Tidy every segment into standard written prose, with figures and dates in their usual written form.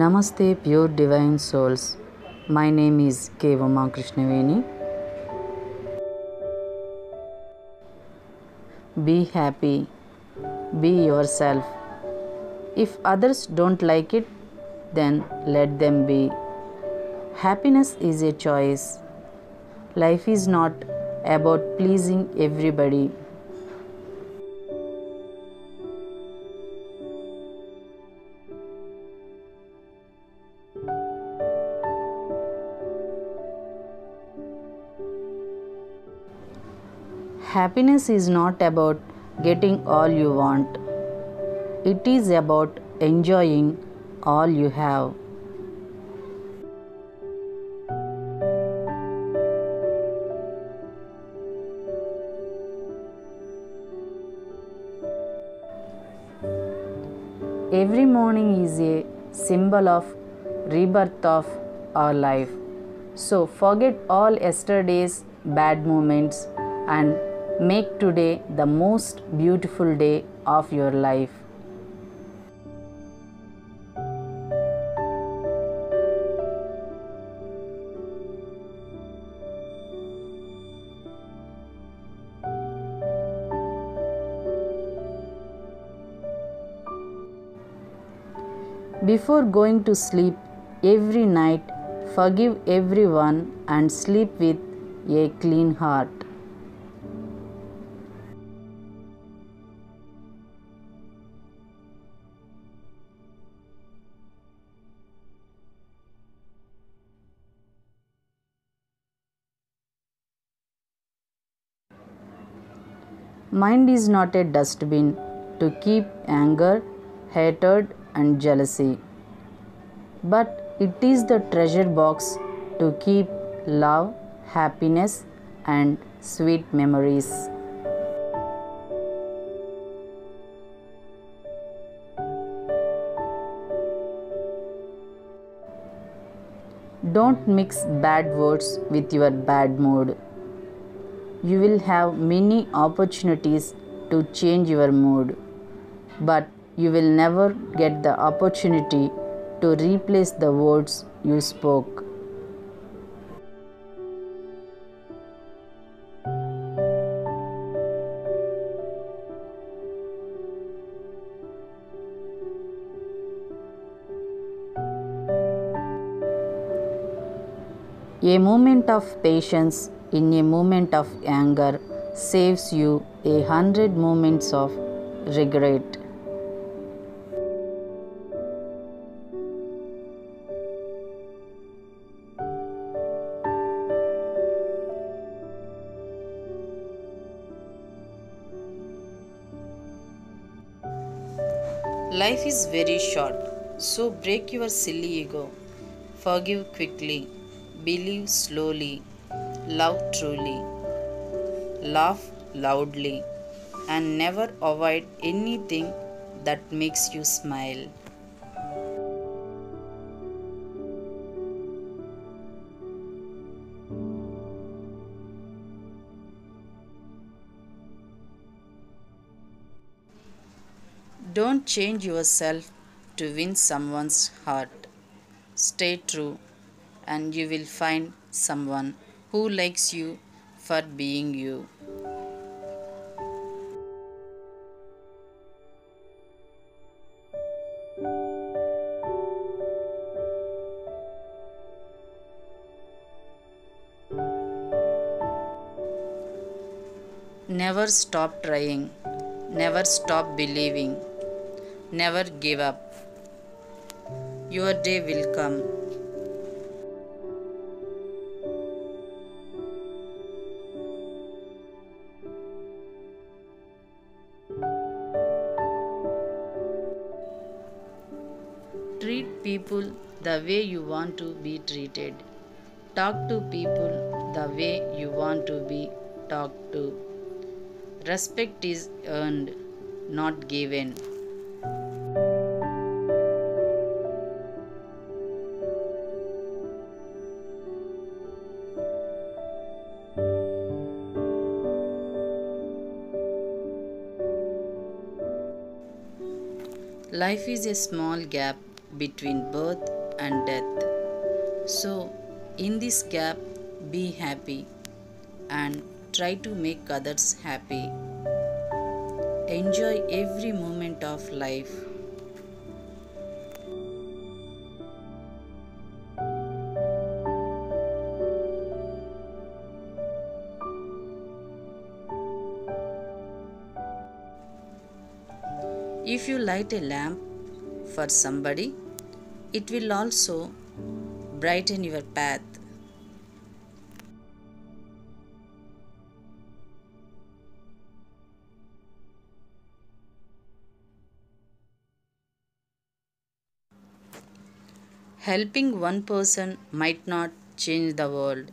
Namaste, pure divine souls. My name is K. Uma Krishnaveni. Be happy. Be yourself. If others don't like it, then let them be. Happiness is a choice. Life is not about pleasing everybody. Happiness is not about getting all you want. It is about enjoying all you have. Every morning is a symbol of rebirth of our life. So forget all yesterday's bad moments and make today the most beautiful day of your life. Before going to sleep every night, forgive everyone and sleep with a clean heart. Mind is not a dustbin to keep anger, hatred, and jealousy, but it is the treasure box to keep love, happiness, and sweet memories. Don't mix bad words with your bad mood. You will have many opportunities to change your mood, but you will never get the opportunity to replace the words you spoke. A moment of patience in a moment of anger saves you 100 moments of regret. Life is very short, so break your silly ego. Forgive quickly, believe slowly, love truly, laugh loudly, and never avoid anything that makes you smile. Don't change yourself to win someone's heart. Stay true, and you will find someone who likes you for being you. Never stop trying, never stop believing, never give up. Your day will come. Treat people the way you want to be treated. Talk to people the way you want to be talked to. Respect is earned, not given. Life is a small gap between birth and death. So, in this gap, be happy and try to make others happy. Enjoy every moment of life. If you light a lamp for somebody, it will also brighten your path. Helping one person might not change the world,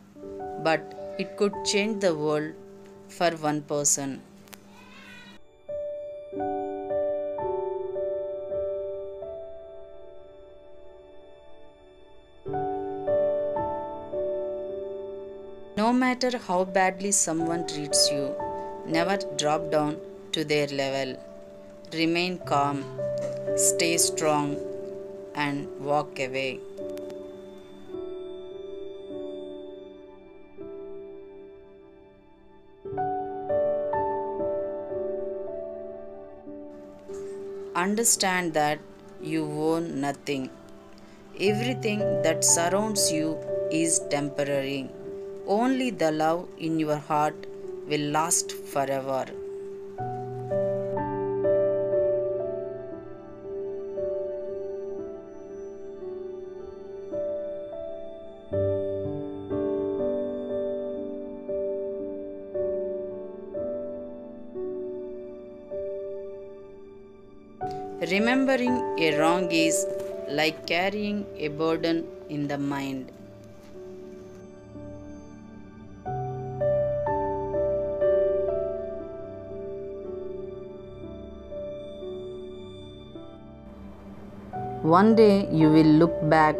but it could change the world for one person. No matter how badly someone treats you, never drop down to their level. Remain calm, stay strong, and walk away. Understand that you own nothing. Everything that surrounds you is temporary. Only the love in your heart will last forever. Remembering a wrong is like carrying a burden in the mind. One day you will look back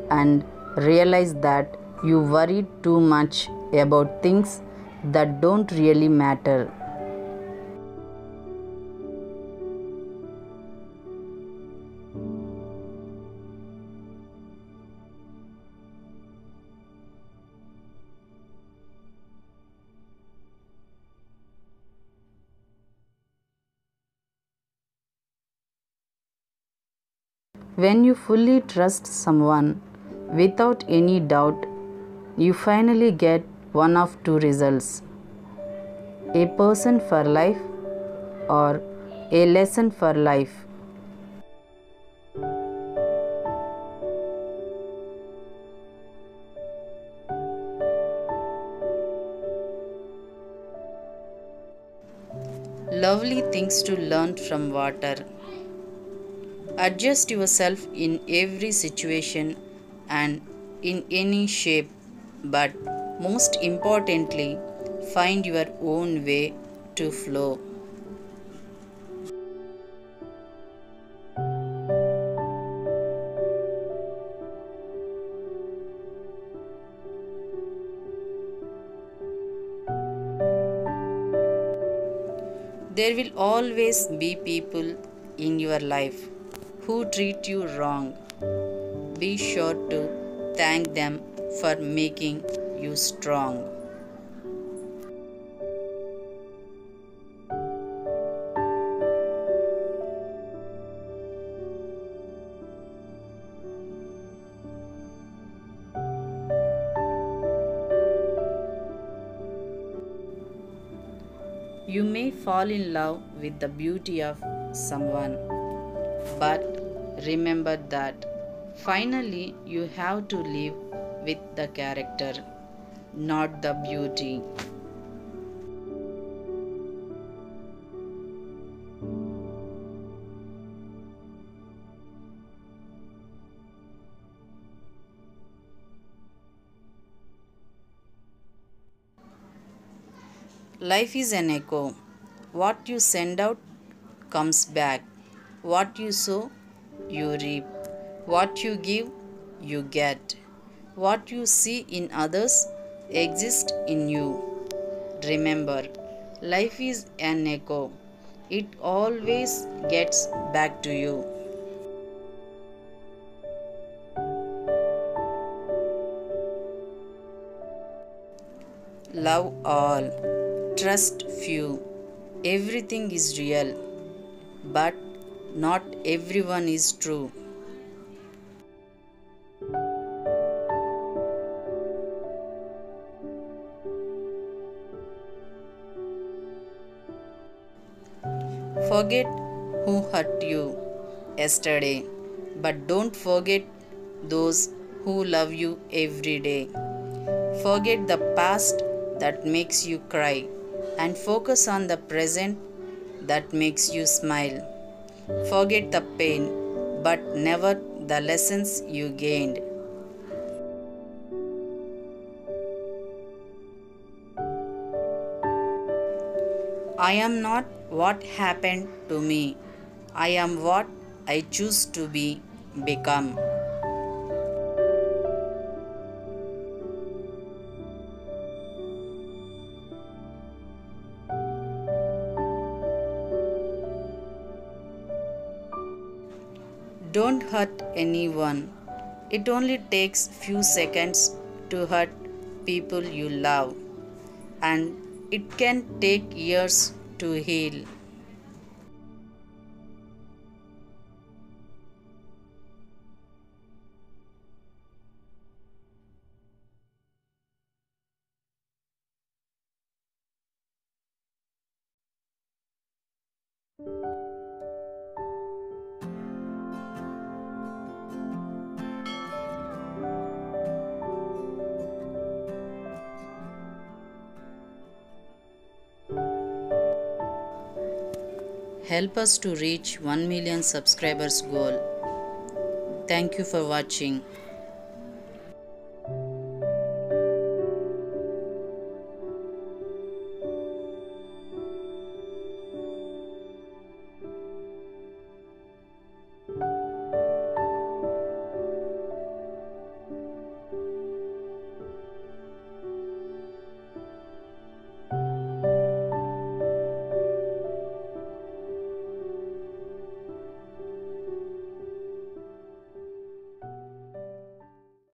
and realize that you worried too much about things that don't really matter. When you fully trust someone without any doubt, you finally get one of two results: a person for life or a lesson for life. Lovely things to learn from water. Adjust yourself in every situation and in any shape, but most importantly, find your own way to flow. There will always be people in your life who treat you wrong. Be sure to thank them for making you strong. You may fall in love with the beauty of someone, but remember that finally you have to live with the character, not the beauty. Life is an echo. What you send out comes back. What you sow, you reap. What you give, you get. What you see in others exists in you. Remember, life is an echo. It always gets back to you. Love all, trust few. Everything is real, but not everyone is true. Forget who hurt you yesterday, but don't forget those who love you every day. Forget the past that makes you cry and focus on the present that makes you smile. Forget the pain, but never the lessons you gained. I am not what happened to me. I am what I choose to become. Don't hurt anyone. It only takes few seconds to hurt people you love, and it can take years to heal. Help us to reach 1 million subscribers goal. Thank you for watching.